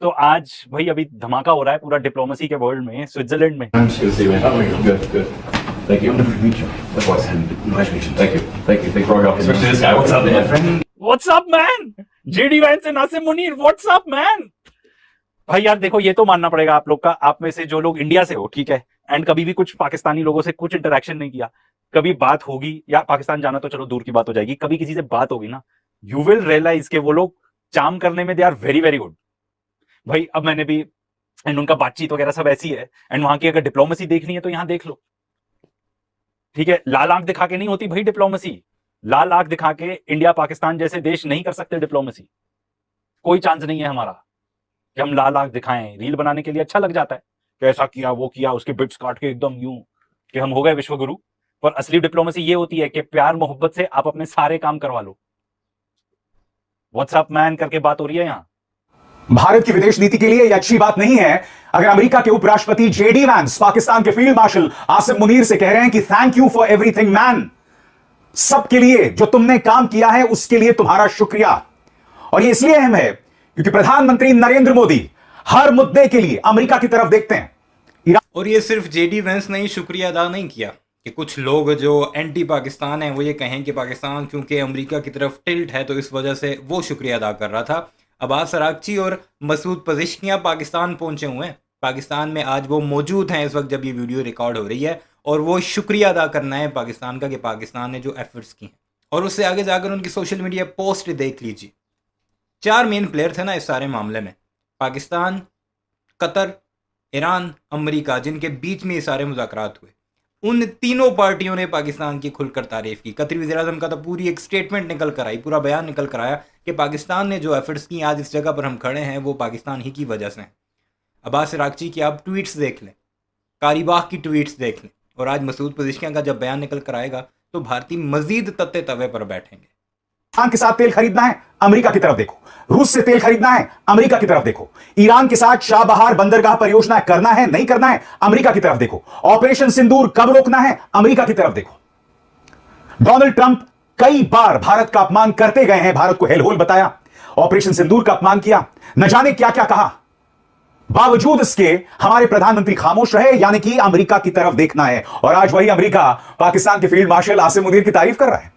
तो आज भाई अभी धमाका हो रहा है पूरा डिप्लोमेसी के वर्ल्ड में, स्विट्जरलैंड में। Good to see you, man. Oh, good, good. Thank you. Wonderful to meet you. Likewise, and nice to meet you. Thank you. Thank you. Thank you for all your Especially this guy. What's up, man? Friend? What's up man, JD Vance and Asim Munir, what's up man. भाई यार देखो, ये तो मानना पड़ेगा आप लोग का, आप में से जो लोग इंडिया से हो, ठीक है, एंड कभी भी कुछ पाकिस्तानी लोगों से कुछ इंटरेक्शन नहीं किया, कभी बात होगी, या पाकिस्तान जाना तो चलो दूर की बात हो जाएगी, कभी किसी से बात होगी ना, यू विल रियलाइज के वो लोग चार्म करने में they are very very good. भाई अब मैंने भी, एंड उनका बातचीत वगैरह सब ऐसी है, एंड वहां की अगर डिप्लोमेसी देखनी है तो यहां देख लो, ठीक है। लाल आंख दिखा के नहीं होती भाई डिप्लोमेसी, लाल आंख दिखा के इंडिया पाकिस्तान जैसे देश नहीं कर सकते डिप्लोमेसी। कोई चांस नहीं है हमारा कि हम लाल आंख दिखाएं। रील बनाने के लिए अच्छा लग जाता है कि ऐसा किया वो किया, उसके बिट्स काट के एकदम यूं कि हम हो गए विश्वगुरु, पर असली डिप्लोमेसी ये होती है कि प्यार मोहब्बत से आप अपने सारे काम करवा लो। व्हाट्सएप मैन करके बात हो रही है यहां। भारत की विदेश नीति के लिए यह अच्छी बात नहीं है अगर अमेरिका के उपराष्ट्रपति जेडी वैंस पाकिस्तान के फील्ड मार्शल आसिम मुनीर से कह रहे हैं कि thank you for everything man, सबके लिए जो तुमने काम किया है उसके लिए तुम्हारा शुक्रिया। और ये इसलिए अहम है क्योंकि प्रधानमंत्री नरेंद्र मोदी हर मुद्दे के लिए अमेरिका की तरफ देखते हैं। और ये सिर्फ जेडी वैंस ने ही शुक्रिया अदा नहीं किया कि कुछ लोग जो एंटी पाकिस्तान हैं वो ये कहें कि पाकिस्तान क्योंकि अमेरिका की तरफ टिल्ट है तो इस वजह से वो शुक्रिया अदा कर रहा था। अब्बास अरागची और मसूद पज़ेश्कियां पाकिस्तान पहुंचे हुए हैं, पाकिस्तान में आज वो मौजूद हैं इस वक्त जब ये वीडियो रिकॉर्ड हो रही है, और वो शुक्रिया अदा करना है पाकिस्तान का कि पाकिस्तान ने जो एफर्ट्स किए हैं। और उससे आगे जाकर उनकी सोशल मीडिया पोस्ट देख लीजिए। 4 मेन प्लेयर थे ना इस सारे मामले में, पाकिस्तान, कतर, ईरान, अमेरिका, जिनके बीच में ये सारे मुज़ाकरात हुए। उन तीनों पार्टियों ने पाकिस्तान की खुलकर तारीफ की। कतरी वज़ीर-ए-आज़म का तो पूरी एक स्टेटमेंट निकल कर आई, पूरा बयान निकल कर आया कि पाकिस्तान ने जो एफर्ट्स की, आज इस जगह पर हम खड़े हैं वो पाकिस्तान ही की वजह से हैं। अब्बास अरागची की आप ट्वीट्स देख लें, कारीबाग की ट्वीट्स देख लें, और आज मसूद पज़ेश्कियां का जब बयान निकल कर आएगा तो भारतीय मजीद तत्ते तवे पर बैठेंगे। पाकिस्तान के साथ तेल खरीदना है, अमेरिका की तरफ देखो। रूस से तेल खरीदना है, अमेरिका की तरफ देखो। ईरान के साथ शाहबहार बंदरगाह परियोजना करना है, नहीं करना है, अमेरिका की तरफ देखो। ऑपरेशन सिंदूर कब रोकना है, अमेरिका की तरफ देखो। डोनाल्ड ट्रंप कई बार भारत का अपमान करते गए हैं, भारत को हेलहोल बताया, ऑपरेशन सिंदूर का अपमान किया, न जाने क्या क्या कहा। बावजूद इसके हमारे प्रधानमंत्री खामोश रहे, यानी कि अमेरिका की तरफ देखना है। और आज वही अमेरिका पाकिस्तान के फील्ड मार्शल आसिम मुनीर की तारीफ कर रहा है।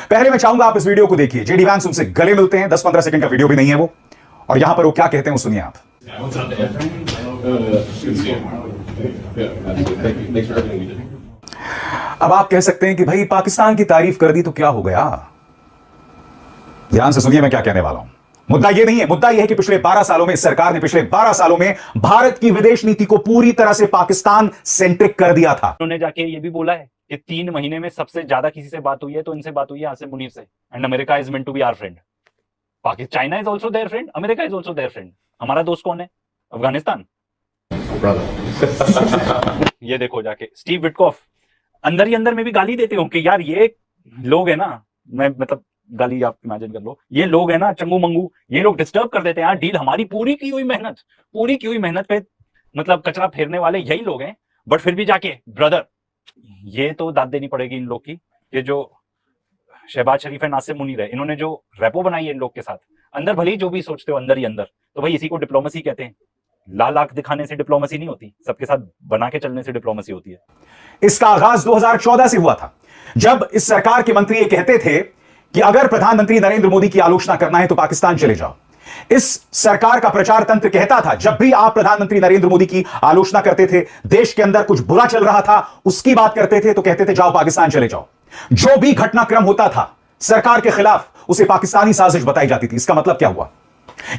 पहले मैं चाहूंगा आप इस वीडियो को देखिए। जेडी वैंस उनसे गले मिलते हैं, 10-15 सेकंड का वीडियो भी नहीं है वो, और यहां पर वो क्या कहते हैं वो सुनिए आप। What's up, man? Good to see you. Yeah, thank you. Thanks for everything you did. अब आप कह सकते हैं कि भाई पाकिस्तान की तारीफ कर दी तो क्या हो गया। ध्यान से सुनिए मैं क्या कहने वाला हूं। मुद्दा ये नहीं है, मुद्दा ये है कि पिछले 12 सालों में सरकार ने पिछले 12 सालों में भारत की विदेश नीति को पूरी तरह से पाकिस्तान सेंट्रिक कर दिया था। उन्होंने जाके ये भी बोला है कि 3 महीने में सबसे ज्यादा किसी से बात हुई है तो इनसे बात हुई है आसिम मुनीर से, and America is meant to be our friend. China is also their friend, America is also their friend. हमारा दोस्त कौन है? अफगानिस्तान। ये देखो जाके स्टीव विटकॉफ अंदर ही अंदर में भी गाली देते हो कि यार ये लोग है ना, मैं मतलब गाली आप इमेजिन कर लो, ये लोग है ना चंगू मंगू, ये लोग डिस्टर्ब कर देते हैं यार डील, हमारी पूरी की हुई मेहनत पे मतलब कचरा फेरने वाले यही लोग हैं। बट फिर भी जाके ब्रदर, ये तो दाद देनी पड़ेगी इन लोग की। ये जो शहबाज शरीफ है, नासिम मुनीर है, इन्होंने जो रेपो बनाई है इन लोग के साथ, अंदर भले ही जो भी सोचते हो अंदर ही अंदर, तो भाई इसी को डिप्लोमेसी कहते हैं। लाल आंख दिखाने से डिप्लोमेसी नहीं होती, सबके साथ बना के चलने से डिप्लोमेसी होती है। इसका आगाज 2014 से हुआ था, जब इस सरकार के मंत्री ये कहते थे कि अगर प्रधानमंत्री नरेंद्र मोदी की आलोचना करना है तो पाकिस्तान चले जाओ। इस सरकार का प्रचार तंत्र कहता था, जब भी आप प्रधानमंत्री नरेंद्र मोदी की आलोचना करते थे, देश के अंदर कुछ बुरा चल रहा था, उसकी बात करते थे, तो कहते थे जाओ पाकिस्तान चले जाओ। जो भी घटनाक्रम होता था सरकार के खिलाफ, उसे पाकिस्तानी साजिश बताई जाती थी। इसका मतलब क्या हुआ?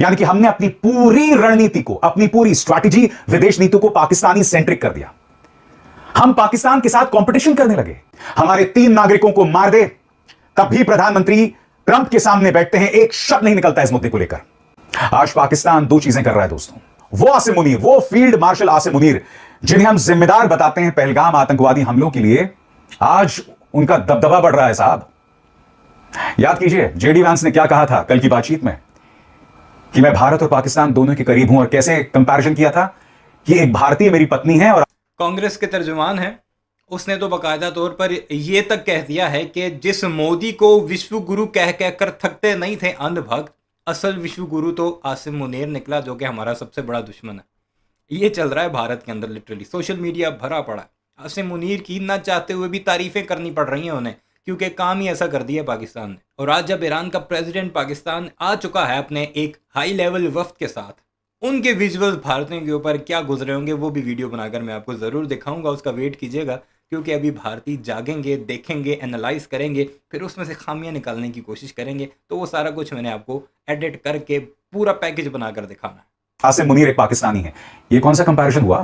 यानी कि हमने अपनी पूरी रणनीति को, अपनी पूरी स्ट्रैटेजी, विदेश नीति को पाकिस्तानी सेंट्रिक कर दिया। हम पाकिस्तान के साथ कंपटीशन करने लगे। हमारे 3 नागरिकों को मार दे, तब भी प्रधानमंत्री ट्रंप के सामने बैठते हैं, एक शब्द नहीं निकलता इस मुद्दे को लेकर। आज पाकिस्तान 2 चीजें कर रहा है दोस्तों। वो आसिम मुनीर, वो फील्ड मार्शल आसिम मुनीर, जिन्हें हम जिम्मेदार बताते हैं पहलगाम आतंकवादी हमलों के लिए, आज उनका दबदबा बढ़ रहा है साहब। याद कीजिए जेडी वैंस ने क्या कहा था कल की बातचीत में, कि मैं भारत और पाकिस्तान दोनों के करीब हूं, और कैसे कंपैरिजन किया था कि एक भारतीय मेरी पत्नी है। और कांग्रेस के तर्जुमान है, उसने तो बाकायदा तौर पर यह तक कह दिया है कि जिस मोदी को विश्व गुरु कह कर थकते नहीं थे अंधभक्त, असल विश्व गुरु तो आसिम मुनीर निकला, जो कि हमारा सबसे बड़ा दुश्मन है। ये चल रहा है भारत के अंदर, लिटरली सोशल मीडिया भरा पड़ा है। आसिम मुनीर की ना चाहते हुए भी तारीफें करनी पड़ रही हैं उन्हें, क्योंकि काम ही ऐसा कर दिया पाकिस्तान ने। और आज जब ईरान का प्रेसिडेंट पाकिस्तान आ चुका है अपने एक हाई लेवल वफ्द के साथ, उनके विजुअल्स भारतीयों के ऊपर क्या गुजरे होंगे वो भी वीडियो बनाकर मैं आपको ज़रूर दिखाऊंगा। उसका वेट कीजिएगा, क्योंकि अभी भारतीय जागेंगे, देखेंगे, एनालाइज करेंगे, फिर उसमें से खामियां निकालने की कोशिश करेंगे। तो वो सारा कुछ मैंने आपको एडिट करके पूरा पैकेज बनाकर दिखाना है। आसिम मुनीर एक पाकिस्तानी है, ये कौन सा कंपैरिजन हुआ?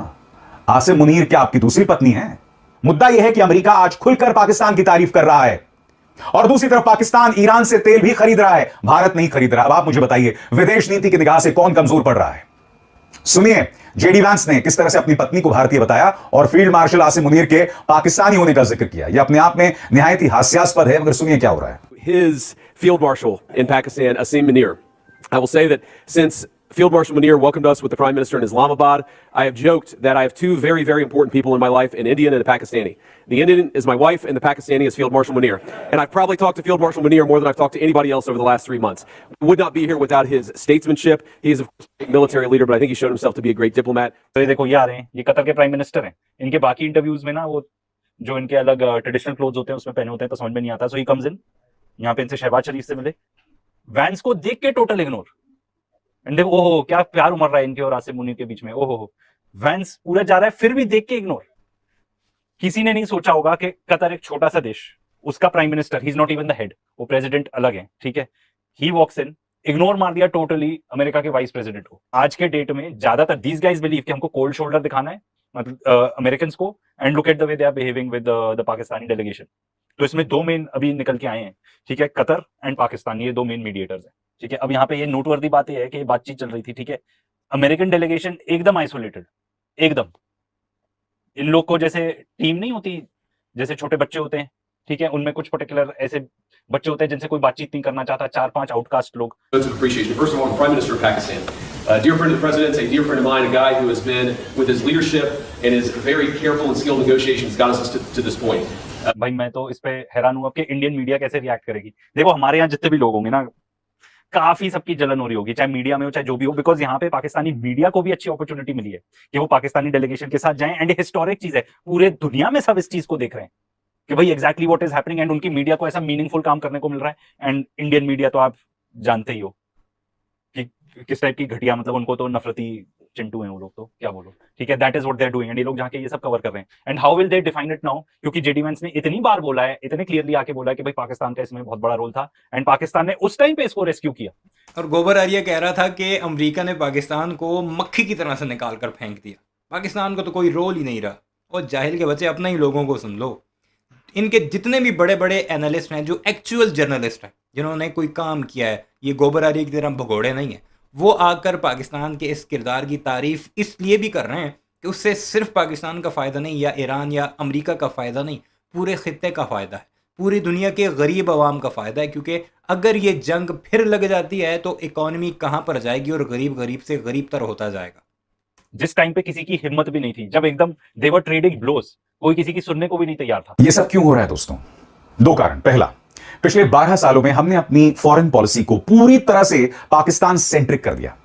आसिम मुनीर क्या आपकी दूसरी पत्नी है? मुद्दा यह है कि अमेरिका आज खुलकर पाकिस्तान की तारीफ कर रहा है, और दूसरी तरफ पाकिस्तान ईरान से तेल भी खरीद रहा है, भारत नहीं खरीद रहा। अब आप मुझे बताइए, विदेश नीति की निगाह से कौन कमजोर पड़ रहा है? सुनिए जेडी वैंस ने किस तरह से अपनी पत्नी को भारतीय बताया और फील्ड मार्शल आसिम मुनीर के पाकिस्तानी होने का जिक्र किया। यह अपने आप में निहायत ही हास्यास्पद है, मगर सुनिए क्या हो रहा है। His Field Marshal in Pakistan, Asim Munir. I will say that since Field Marshal Munir welcomed us with the Prime Minister in Islamabad, I have joked that I have two very, very important people in my life, an Indian and a Pakistani. The Indian is my wife, and the Pakistani is Field Marshal Munir. And I've probably talked to Field Marshal Munir more than I've talked to anybody else over the last 3 months. Would not be here without his statesmanship. He is, of course, a military leader, but I think he showed himself to be a great diplomat. तो ये देखो, ये आ रहे हैं, ये Qatar के prime minister हैं। इनके बाकी इंटरव्यूज में ना वो जो इनके अलग ट्रेडिशनल क्लोथ्स होते हैं उसमें पहने होते हैं, तो समझ में नहीं आता। सो ही कम्स इन, यहाँ पे इनसे शहबाज शरीफ से मिले, वैंस को देख के टोटल इग्नोर। एंड देखो, ओहो क्या प्यार उमड़ रहा है इनके और आसिम मुनीर के बीच में। ओहो, वैंस पूरा जा रहा है, फिर भी देख के इग्नोर। किसी ने नहीं सोचा होगा कि कतर एक छोटा सा देश, उसका prime minister, he is not even the head, वो प्रेसिडेंट अलग है, ठीक है। ही वॉक्स इन, इग्नोर मार दिया टोटली अमेरिका के वाइस प्रेसिडेंट को। आज के डेट में ज्यादातर दीज गाइज बिलीव कि हमको कोल्ड शोल्डर दिखाना है मतलब अमेरिकन को, and look at the way they are behaving with the Pakistani delegation. तो इसमें दो मेन अभी निकल के आए हैं, ठीक है, कतर एंड पाकिस्तान, ये दो मेन मीडिएटर्स हैं, ठीक है। अब यहाँ पे ये नोटवर्दी बात ये है कि बातचीत चल रही थी, ठीक है, अमेरिकन डेलीगेशन एकदम आइसोलेटेड, एकदम। इन लोग को जैसे टीम नहीं होती, जैसे छोटे बच्चे होते हैं, ठीक है, उनमें कुछ पर्टिकुलर ऐसे बच्चे होते हैं जिनसे कोई बातचीत नहीं करना चाहता, 4-5 आउटकास्ट लोग। Notes of appreciation. First of all, the Prime Minister of Pakistan, a dear friend of the President, a dear friend of mine, a guy who has been, with his leadership and his very careful and skilled negotiations, got us to this point. भाई मैं तो इस पे हैरान हुआ कि Indian media कैसे react करेगी। देखो हमारे यहाँ जितने भी लोग होंगे ना, काफी सबकी जलन हो रही होगी, चाहे मीडिया में हो चाहे जो भी हो, बिकॉज यहाँ पे पाकिस्तानी मीडिया को भी अच्छी अपॉर्चुनिटी मिली है कि वो पाकिस्तानी डेलीगेशन के साथ जाएं। एंड हिस्टोरिक चीज है, पूरे दुनिया में सब इस चीज को देख रहे हैं कि भाई exactly what is happening, and उनकी मीडिया को ऐसा मीनिंगफुल काम करने को मिल रहा है। एंड इंडियन मीडिया तो आप जानते ही हो कि किस टाइप की घटिया, मतलब उनको तो नफरती चिंटू हैं वो लोग, तो क्या बोलो, ठीक है। That is what they are doing, and ये लोग जाके ये सब कवर कर रहे हैं। And how will they define it now, क्योंकि जेडी वैंस ने इतनी बार बोला है, इतने क्लियरली आके बोला है कि भाई पाकिस्तान का इसमें बहुत बड़ा रोल था, एंड पाकिस्तान ने उस टाइम पे इसको रेस्क्यू किया। और गोबर आर्या कह रहा था कि अमेरिका ने पाकिस्तान को मक्खी की तरह से निकाल कर फेंक दिया, पाकिस्तान को तो कोई रोल ही नहीं रहा। और जाहिल के बच्चे, अपने ही लोगों को सुन लो। इनके जितने भी बड़े बड़े एनालिस्ट हैं, जो एक्चुअल जर्नलिस्ट हैं, जिन्होंने कोई काम किया है, ये गोबर आर्या की तरह भगोड़े नहीं है, वो आकर पाकिस्तान के इस किरदार की तारीफ इसलिए भी कर रहे हैं कि उससे सिर्फ पाकिस्तान का फ़ायदा नहीं, या ईरान या अमेरिका का फ़ायदा नहीं, पूरे खित्ते का फ़ायदा है, पूरी दुनिया के गरीब आवाम का फ़ायदा है। क्योंकि अगर ये जंग फिर लग जाती है तो इकॉनमी कहाँ पर जाएगी और गरीब गरीब से गरीब तर होता जाएगा। जिस टाइम पे किसी की हिम्मत भी नहीं थी, जब एकदम दे वर ट्रेडिंग ब्लोज, कोई किसी की सुनने को भी नहीं तैयार था। यह सब क्यों हो रहा है दोस्तों? दो कारण। पहला, पिछले 12 सालों में हमने अपनी फॉरेन पॉलिसी को पूरी तरह से पाकिस्तान सेंट्रिक कर दिया।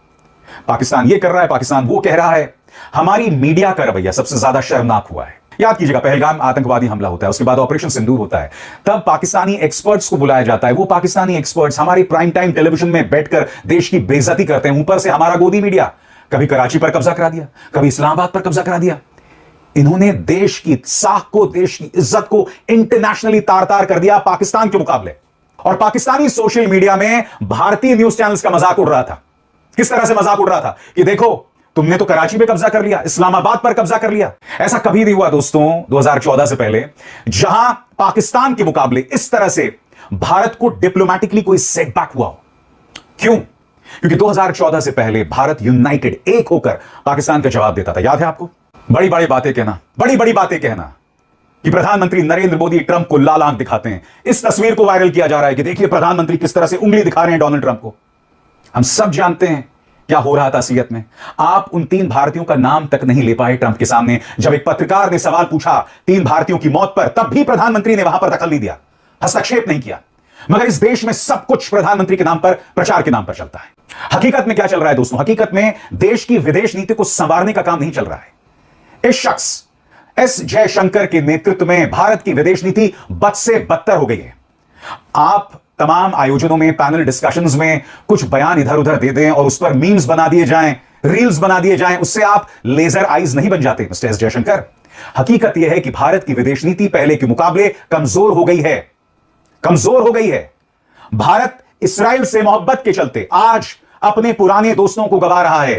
पाकिस्तान ये कर रहा है, पाकिस्तान वो कह रहा है। हमारी मीडिया का रवैया सबसे ज्यादा शर्मनाक हुआ है। याद कीजिएगा, पहलगाम आतंकवादी हमला होता है, उसके बाद ऑपरेशन सिंदूर होता है, तब पाकिस्तानी एक्सपर्ट्स को बुलाया जाता है। वो पाकिस्तानी एक्सपर्ट्स हमारे प्राइम टाइम टेलीविजन में बैठकर देश की बेइज्जती करते हैं। ऊपर से हमारा गोदी मीडिया कभी कराची पर कब्जा करा दिया, कभी इस्लामाबाद पर कब्जा करा दिया। इन्होंने देश की साख को, देश की इज्जत को इंटरनेशनली तार तार कर दिया पाकिस्तान के मुकाबले। और पाकिस्तानी सोशल मीडिया में भारतीय न्यूज चैनल्स का मजाक उड़ रहा था। किस तरह से मजाक उड़ रहा था कि देखो, तुमने तो कराची पे कब्जा कर लिया, इस्लामाबाद पर कब्जा कर लिया। ऐसा कभी नहीं हुआ दोस्तों 2014 से पहले, जहां पाकिस्तान के मुकाबले इस तरह से भारत को डिप्लोमैटिकली कोई सेटबैक हुआ हो। क्यों? क्योंकि 2014 से पहले भारत यूनाइटेड, एक होकर पाकिस्तान का जवाब देता था। याद है आपको? बड़ी बड़ी बातें कहना, बड़ी बड़ी बातें कहना कि प्रधानमंत्री नरेंद्र मोदी ट्रंप को लाल आंख दिखाते हैं। इस तस्वीर को वायरल किया जा रहा है कि देखिए प्रधानमंत्री किस तरह से उंगली दिखा रहे हैं डोनाल्ड ट्रंप को। हम सब जानते हैं क्या हो रहा था असलियत में। आप उन 3 भारतीयों का नाम तक नहीं ले पाए ट्रंप के सामने। जब एक पत्रकार ने सवाल पूछा 3 भारतीयों की मौत पर, तब भी प्रधानमंत्री ने वहां पर दखल नहीं दिया, हस्तक्षेप नहीं किया। मगर इस देश में सब कुछ प्रधानमंत्री के नाम पर, प्रचार के नाम पर चलता है। हकीकत में क्या चल रहा है दोस्तों? हकीकत में देश की विदेश नीति को संवारने का काम नहीं चल रहा है। इस शख्स एस जयशंकर के नेतृत्व में भारत की विदेश नीति बद से बदतर हो गई है। आप तमाम आयोजनों में, पैनल डिस्कशंस में कुछ बयान इधर उधर दे दें और उस पर मीम्स बना दिए जाएं, रील्स बना दिए जाएं, उससे आप लेजर आइज नहीं बन जाते मिस्टर एस जयशंकर। हकीकत यह है कि भारत की विदेश नीति पहले के मुकाबले कमजोर हो गई है, कमजोर हो गई है। भारत इस्राइल से मोहब्बत के चलते आज अपने पुराने दोस्तों को गवा रहा है।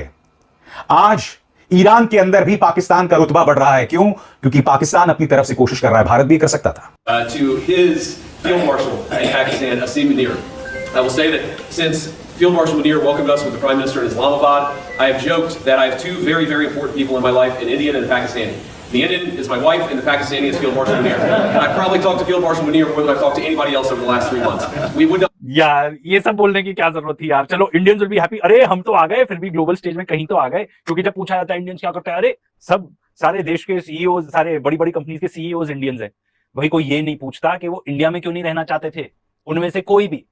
आज ईरान के अंदर भी पाकिस्तान का रुतबा बढ़ रहा है। क्यों? क्योंकि पाकिस्तान अपनी तरफ से कोशिश कर रहा है, भारत भी कर सकता था। To his Field Marshal in Pakistan, Asim Munir. I will say that since Field Marshal Munir welcomed us with the Prime Minister in Islamabad, I have joked that I have two very, very important people in my life, an Indian and a Pakistani. The Indian is my wife, and the Pakistani is Field Marshal Munir. And I've probably talked to Field Marshal Munir more than I've talked to anybody else over the last 3 months. We would not. यार ये सब बोलने की क्या जरूरत थी यार? चलो इंडियंस विल बी हैप्पी, अरे हम तो आ गए, फिर भी ग्लोबल स्टेज में कहीं तो आ गए। क्योंकि जब पूछा जाता है इंडियंस क्या करते हैं, अरे सब सारे देश के सीईओ, सारे बड़ी बड़ी कंपनीज के सीईओ इंडियंस हैं। वही कोई ये नहीं पूछता कि वो इंडिया में क्यों नहीं रहना चाहते थे, उनमें से कोई भी।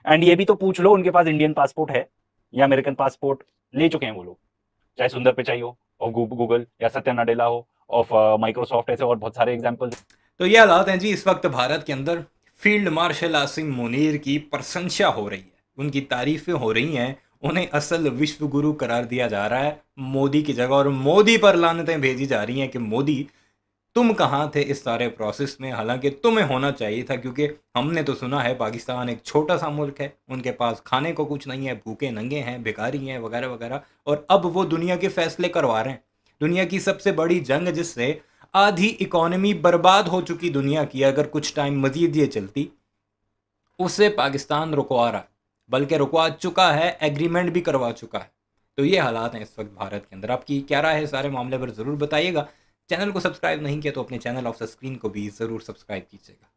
एंड ये भी तो पूछ लो, उनके पास इंडियन पासपोर्ट है या अमेरिकन पासपोर्ट ले चुके हैं वो लोग, चाहे सुंदर पिचाई हो ऑफ गूगल या सत्या नाडेला हो ऑफ माइक्रोसॉफ्ट, ऐसे और बहुत सारे एग्जाम्पल। तो ये हालात हैं जी इस वक्त भारत के अंदर। फील्ड मार्शल आसिम मुनीर की प्रशंसा हो रही है, उनकी तारीफें हो रही हैं, उन्हें असल विश्व गुरु करार दिया जा रहा है मोदी की जगह, और मोदी पर लानतें भेजी जा रही हैं कि मोदी तुम कहाँ थे इस सारे प्रोसेस में। हालांकि तुम्हें होना चाहिए था, क्योंकि हमने तो सुना है पाकिस्तान एक छोटा सा मुल्क है, उनके पास खाने को कुछ नहीं है, भूखे नंगे हैं, भिखारी हैं वगैरह वगैरह, और अब वो दुनिया के फैसले करवा रहे हैं। दुनिया की सबसे बड़ी जंग, जिससे आधी इकॉनमी बर्बाद हो चुकी दुनिया की, अगर कुछ टाइम मजीद ये चलती, उसे पाकिस्तान रुकवा रहा है, बल्कि रुकवा चुका है, एग्रीमेंट भी करवा चुका है। तो ये हालात हैं इस वक्त भारत के अंदर। आपकी क्या राय है सारे मामले पर ज़रूर बताइएगा। चैनल को सब्सक्राइब नहीं किया तो अपने चैनल ऑफ द स्क्रीन को भी ज़रूर सब्सक्राइब कीजिएगा।